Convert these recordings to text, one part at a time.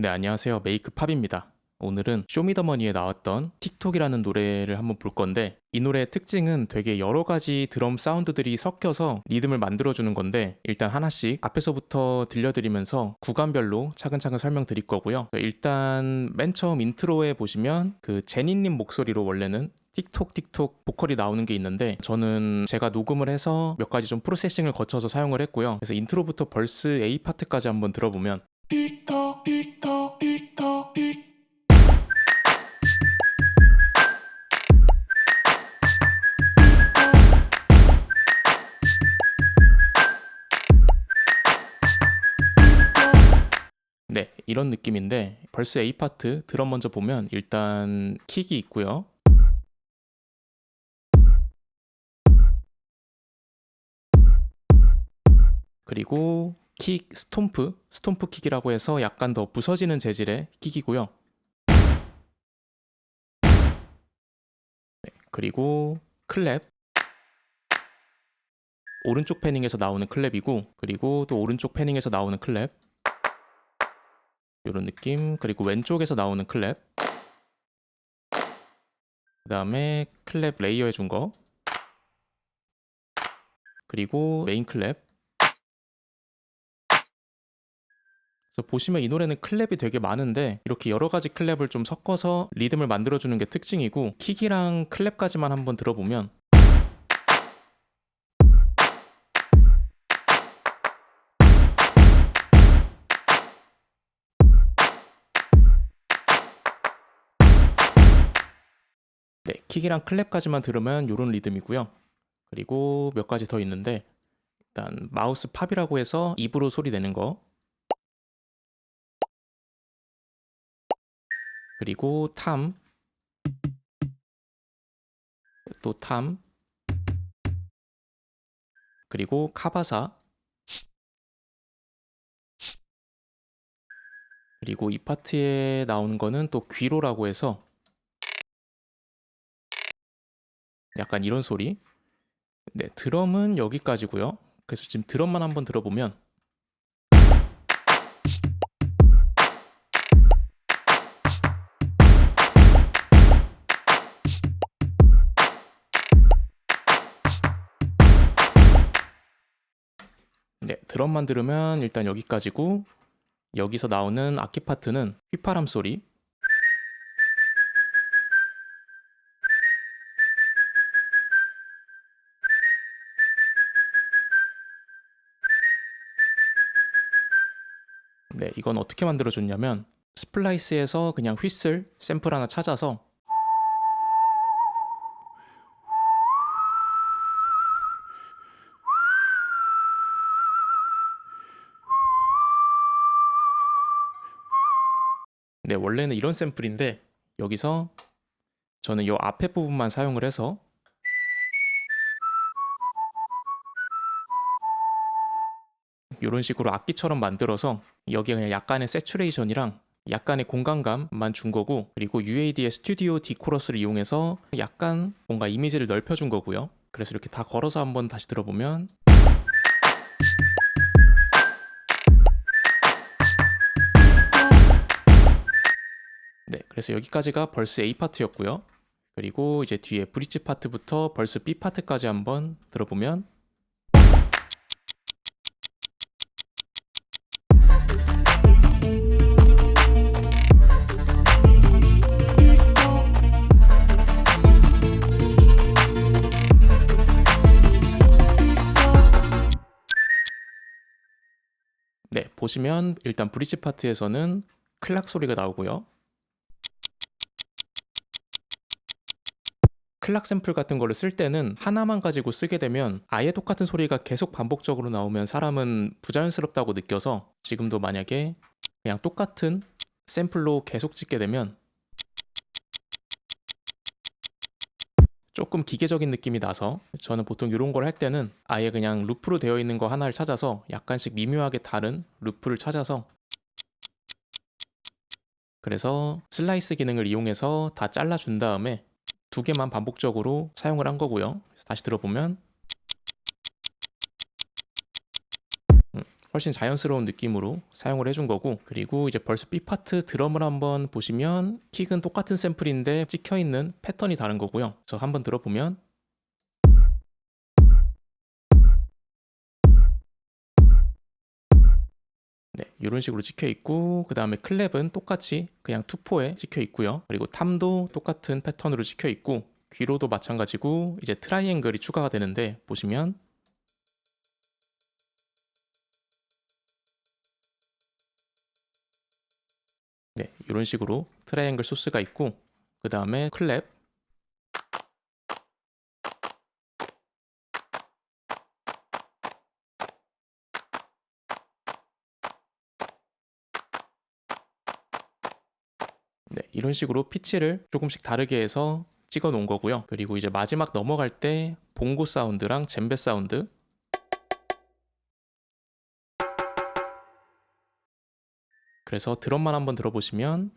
네, 안녕하세요. 메이크팝입니다. 오늘은 쇼미더머니에 나왔던 틱톡이라는 노래를 한번 볼 건데, 이 노래의 특징은 되게 여러 가지 드럼 사운드들이 섞여서 리듬을 만들어주는 건데, 일단 하나씩 앞에서부터 들려드리면서 구간별로 차근차근 설명드릴 거고요. 일단 맨 처음 인트로에 보시면 그 제니님 목소리로 원래는 틱톡틱톡 보컬이 나오는 게 있는데, 저는 제가 녹음을 해서 몇 가지 좀 프로세싱을 거쳐서 사용을 했고요. 그래서 인트로부터 벌스 A 파트까지 한번 들어보면 네, 이런 느낌인데, 벌스 A 파트 드럼 먼저 보면 일단 킥이 있고요. 그리고 킥 스톰프 킥이라고 해서 약간 더 부서지는 재질의 킥이고요. 그리고 클랩, 오른쪽 패닝에서 나오는 클랩이고, 그리고 또 오른쪽 패닝에서 나오는 클랩, 이런 느낌. 그리고 왼쪽에서 나오는 클랩, 그 다음에 클랩 레이어 해준 거, 그리고 메인 클랩. 그래서 보시면 이 노래는 클랩이 되게 많은데, 이렇게 여러 가지 클랩을 좀 섞어서 리듬을 만들어주는 게 특징이고, 킥이랑 클랩까지만 한번 들어보면 네, 킥이랑 클랩까지만 들으면 이런 리듬이고요. 그리고 몇 가지 더 있는데, 일단 마우스 팝이라고 해서 입으로 소리 내는 거, 그리고 탐, 또 탐, 그리고 카바사, 그리고 이 파트에 나오는 거는 또 귀로라고 해서 약간 이런 소리. 네, 드럼은 여기까지고요. 그래서 지금 드럼만 한번 들어보면 네, 드럼만 들으면 일단 여기까지고, 여기서 나오는 악기 파트는 휘파람 소리, 네, 이건 어떻게 만들어줬냐면 스플라이스에서 그냥 휘슬 샘플 하나 찾아서 네, 원래는 이런 샘플인데 여기서 저는 이 앞에 부분만 사용을 해서 이런 식으로 악기처럼 만들어서 여기에 그냥 약간의 세츄레이션이랑 약간의 공간감만 준 거고, 그리고 UAD의 스튜디오 D 코러스를 이용해서 약간 뭔가 이미지를 넓혀준 거고요. 그래서 이렇게 다 걸어서 한번 다시 들어보면 네, 그래서 여기까지가 벌스 A 파트였고요. 그리고 이제 뒤에 브릿지 파트부터 벌스 B 파트까지 한번 들어보면 네, 보시면 일단 브릿지 파트에서는 클락 소리가 나오고요. 클락 샘플 같은 거를 쓸 때는 하나만 가지고 쓰게 되면 아예 똑같은 소리가 계속 반복적으로 나오면 사람은 부자연스럽다고 느껴서, 지금도 만약에 그냥 똑같은 샘플로 계속 찍게 되면 조금 기계적인 느낌이 나서, 저는 보통 이런 걸 할 때는 아예 그냥 루프로 되어 있는 거 하나를 찾아서 약간씩 미묘하게 다른 루프를 찾아서, 그래서 슬라이스 기능을 이용해서 다 잘라준 다음에 두 개만 반복적으로 사용을 한 거고요. 다시 들어보면 훨씬 자연스러운 느낌으로 사용을 해준 거고, 그리고 이제 벌스 B 파트 드럼을 한번 보시면 킥은 똑같은 샘플인데 찍혀있는 패턴이 다른 거고요. 저 한번 들어보면 네, 이런 식으로 찍혀 있고, 그 다음에 클랩은 똑같이 그냥 투포에 찍혀 있고요. 그리고 탐도 똑같은 패턴으로 찍혀 있고, 귀로도 마찬가지고, 이제 트라이앵글이 추가가 되는데 보시면 네, 이런 식으로 트라이앵글 소스가 있고, 그 다음에 클랩, 네, 이런 식으로 피치를 조금씩 다르게 해서 찍어 놓은 거고요. 그리고 이제 마지막 넘어갈 때 봉고 사운드랑 젬베 사운드, 그래서 드럼만 한번 들어보시면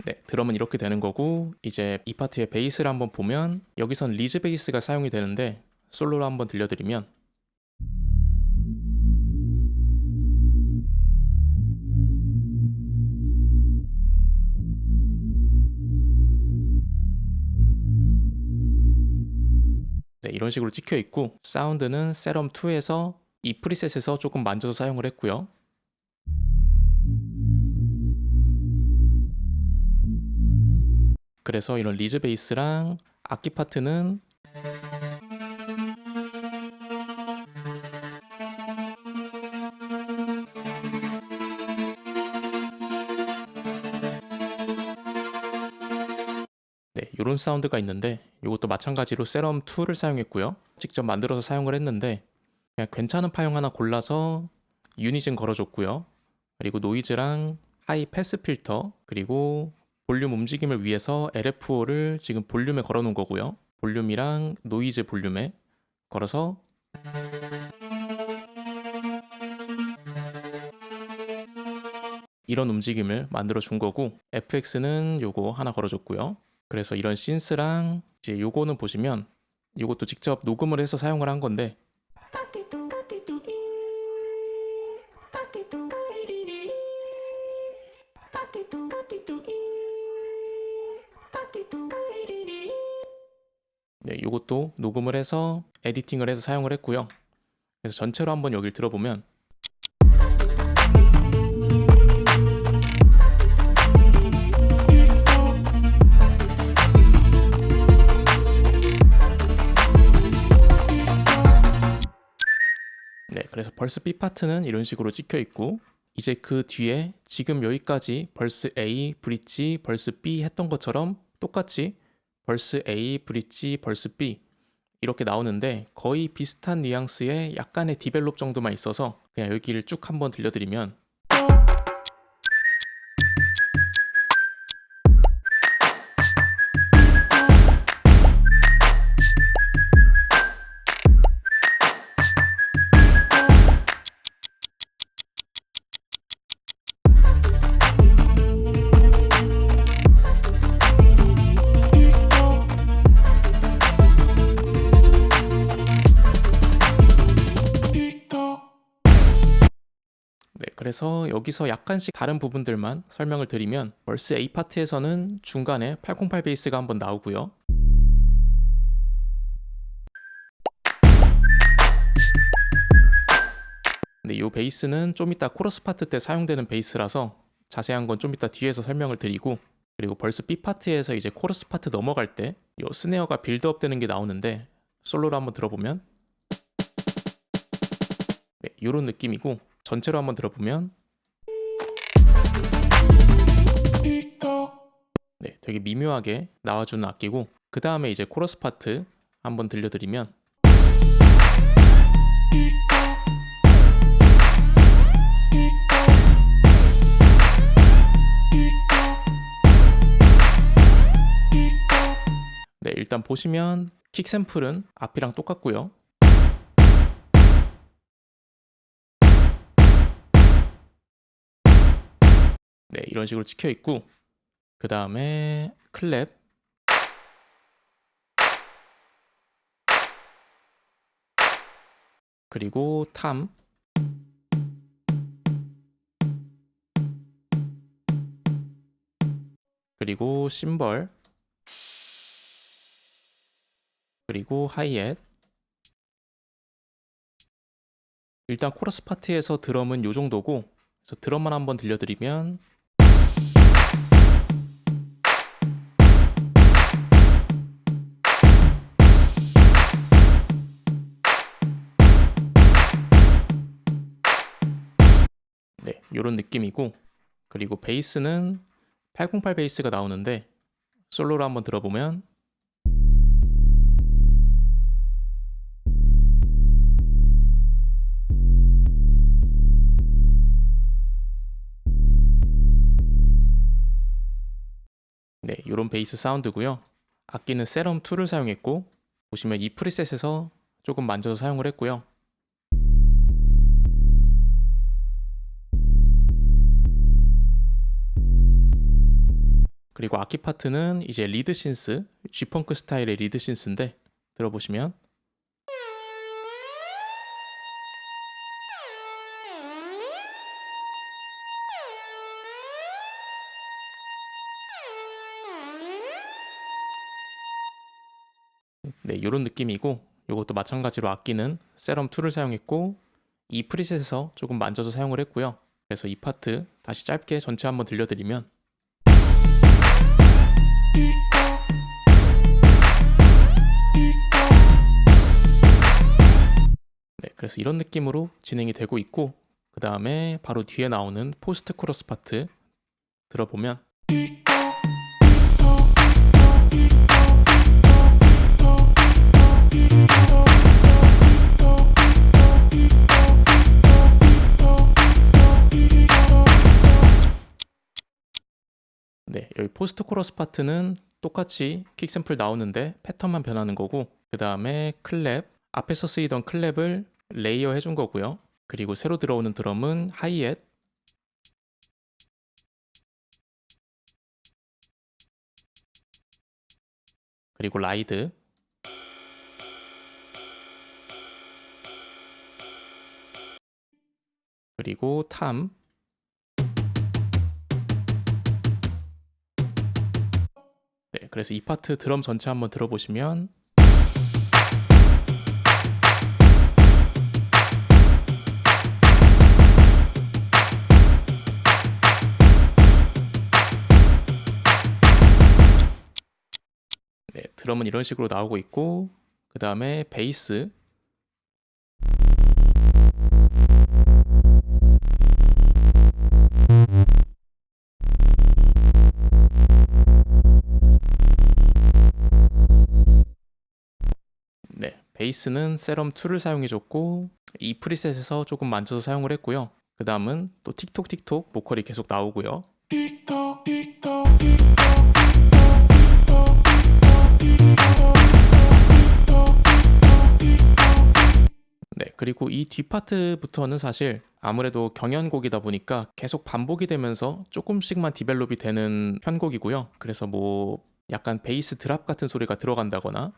네, 드럼은 이렇게 되는 거고, 이제 이 파트의 베이스를 한번 보면 여기선 리즈 베이스가 사용이 되는데 솔로로 한번 들려드리면 네, 이런 식으로 찍혀 있고, 사운드는 세럼 2에서 이 프리셋에서 조금 만져서 사용을 했고요. 그래서 이런 리즈 베이스랑 악기 파트는 네, 이런 사운드가 있는데 이것도 마찬가지로 세럼 2를 사용했고요. 직접 만들어서 사용을 했는데 그냥 괜찮은 파형 하나 골라서 유닛은 걸어줬고요. 그리고 노이즈랑 하이 패스 필터, 그리고 볼륨 움직임을 위해서 LFO를 지금 볼륨에 걸어 놓은 거고요. 볼륨이랑 노이즈 볼륨에 걸어서 이런 움직임을 만들어 준 거고, FX는 요거 하나 걸어줬고요. 그래서 이런 신스랑 이제 요거는 보시면 요것도 직접 녹음을 해서 사용을 한 건데 네, 요것도 녹음을 해서 에디팅을 해서 사용을 했고요. 그래서 전체로 한번 여기를 들어보면 네, 그래서 벌스 B 파트는 이런 식으로 찍혀 있고, 이제 그 뒤에 지금 여기까지 벌스 A, 브릿지, 벌스 B 했던 것처럼 똑같이 벌스 A, 브릿지, 벌스 B 이렇게 나오는데 거의 비슷한 뉘앙스의 약간의 디벨롭 정도만 있어서 그냥 여기를 쭉 한번 들려드리면 네, 그래서 여기서 약간씩 다른 부분들만 설명을 드리면 벌스 A 파트에서는 중간에 808 베이스가 한번 나오고요. 근데 이 베이스는 좀 이따 코러스 파트 때 사용되는 베이스라서 자세한 건 좀 이따 뒤에서 설명을 드리고, 그리고 벌스 B 파트에서 이제 코러스 파트 넘어갈 때 이 스네어가 빌드업 되는 게 나오는데 솔로로 한번 들어보면 네, 이런 느낌이고, 전체로 한번 들어보면 네, 되게 미묘하게 나와주는 악기고, 그 다음에 이제 코러스 파트 한번 들려드리면 네, 일단 보시면 킥 샘플은 앞이랑 똑같고요. 네, 이런 식으로 찍혀 있고, 그 다음에 클랩, 그리고 탐, 그리고 심벌, 그리고 하이햇. 일단 코러스 파트에서 드럼은 요 정도고, 그래서 드럼만 한번 들려드리면, 네, 요런 느낌이고, 그리고 베이스는 808 베이스가 나오는데 솔로로 한번 들어보면, 네, 요런 베이스 사운드고요. 악기는 세럼 2를 사용했고, 보시면 이 프리셋에서 조금 만져서 사용을 했고요. 그리고 악기 파트는 이제 리드 신스, G펑크 스타일의 리드 신스인데 들어보시면, 네, 이런 느낌이고, 이것도 마찬가지로 악기는 세럼 2를 사용했고, 이 프리셋에서 조금 만져서 사용을 했고요. 그래서 이 파트 다시 짧게 전체 한번 들려드리면, 네, 그래서 이런 느낌으로 진행이 되고 있고, 그 다음에 바로 뒤에 나오는 포스트 코러스 파트 들어보면, 네, 여기 포스트 코러스 파트는 똑같이 킥 샘플 나오는데 패턴만 변하는 거고, 그 다음에 클랩, 앞에서 쓰이던 클랩을 레이어 해준 거고요. 그리고 새로 들어오는 드럼은 하이햇, 그리고 라이드, 그리고 탐. 네, 그래서 이 파트 드럼 전체 한번 들어보시면, 네, 드럼은 이런 식으로 나오고 있고, 그 다음에 베이스, 네, 베이스는 세럼 2를 사용해줬고, 이 프리셋에서 조금 만져서 사용을 했고요. 그 다음은 또 틱톡틱톡 보컬이 계속 나오고요. 네, 그리고 이 뒷파트부터는 사실 아무래도 경연곡이다 보니까 계속 반복이 되면서 조금씩만 디벨롭이 되는 편곡이고요. 그래서 뭐 약간 베이스 드랍 같은 소리가 들어간다거나,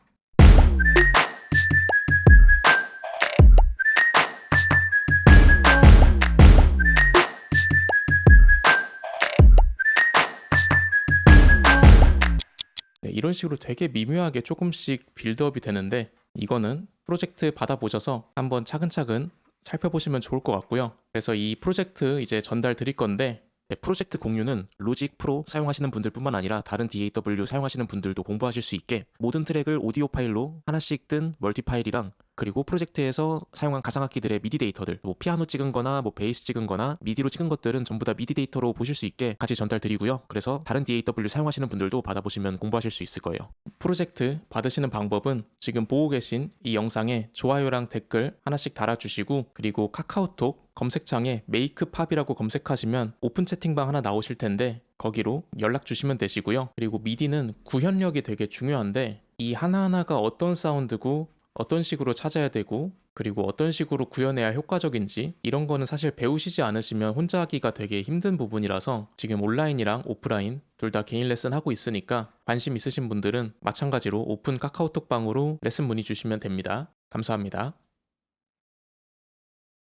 네, 이런 식으로 되게 미묘하게 조금씩 빌드업이 되는데, 이거는 프로젝트 받아보셔서 한번 차근차근 살펴보시면 좋을 것 같고요. 그래서 이 프로젝트 이제 전달 드릴 건데, 네, 프로젝트 공유는 로직 프로 사용하시는 분들뿐만 아니라 다른 DAW 사용하시는 분들도 공부하실 수 있게 모든 트랙을 오디오 파일로 하나씩 뜬 멀티 파일이랑, 그리고 프로젝트에서 사용한 가상악기들의 미디 데이터들, 뭐 피아노 찍은 거나 뭐 베이스 찍은 거나 미디로 찍은 것들은 전부 다 미디 데이터로 보실 수 있게 같이 전달드리고요. 그래서 다른 DAW 사용하시는 분들도 받아보시면 공부하실 수 있을 거예요. 프로젝트 받으시는 방법은 지금 보고 계신 이 영상에 좋아요랑 댓글 하나씩 달아주시고, 그리고 카카오톡 검색창에 메이크팝이라고 검색하시면 오픈 채팅방 하나 나오실 텐데 거기로 연락 주시면 되시고요. 그리고 미디는 구현력이 되게 중요한데, 이 하나하나가 어떤 사운드고 어떤 식으로 찾아야 되고 그리고 어떤 식으로 구현해야 효과적인지 이런 거는 사실 배우시지 않으시면 혼자 하기가 되게 힘든 부분이라서 지금 온라인이랑 오프라인 둘 다 개인 레슨 하고 있으니까 관심 있으신 분들은 마찬가지로 오픈 카카오톡 방으로 레슨 문의 주시면 됩니다. 감사합니다.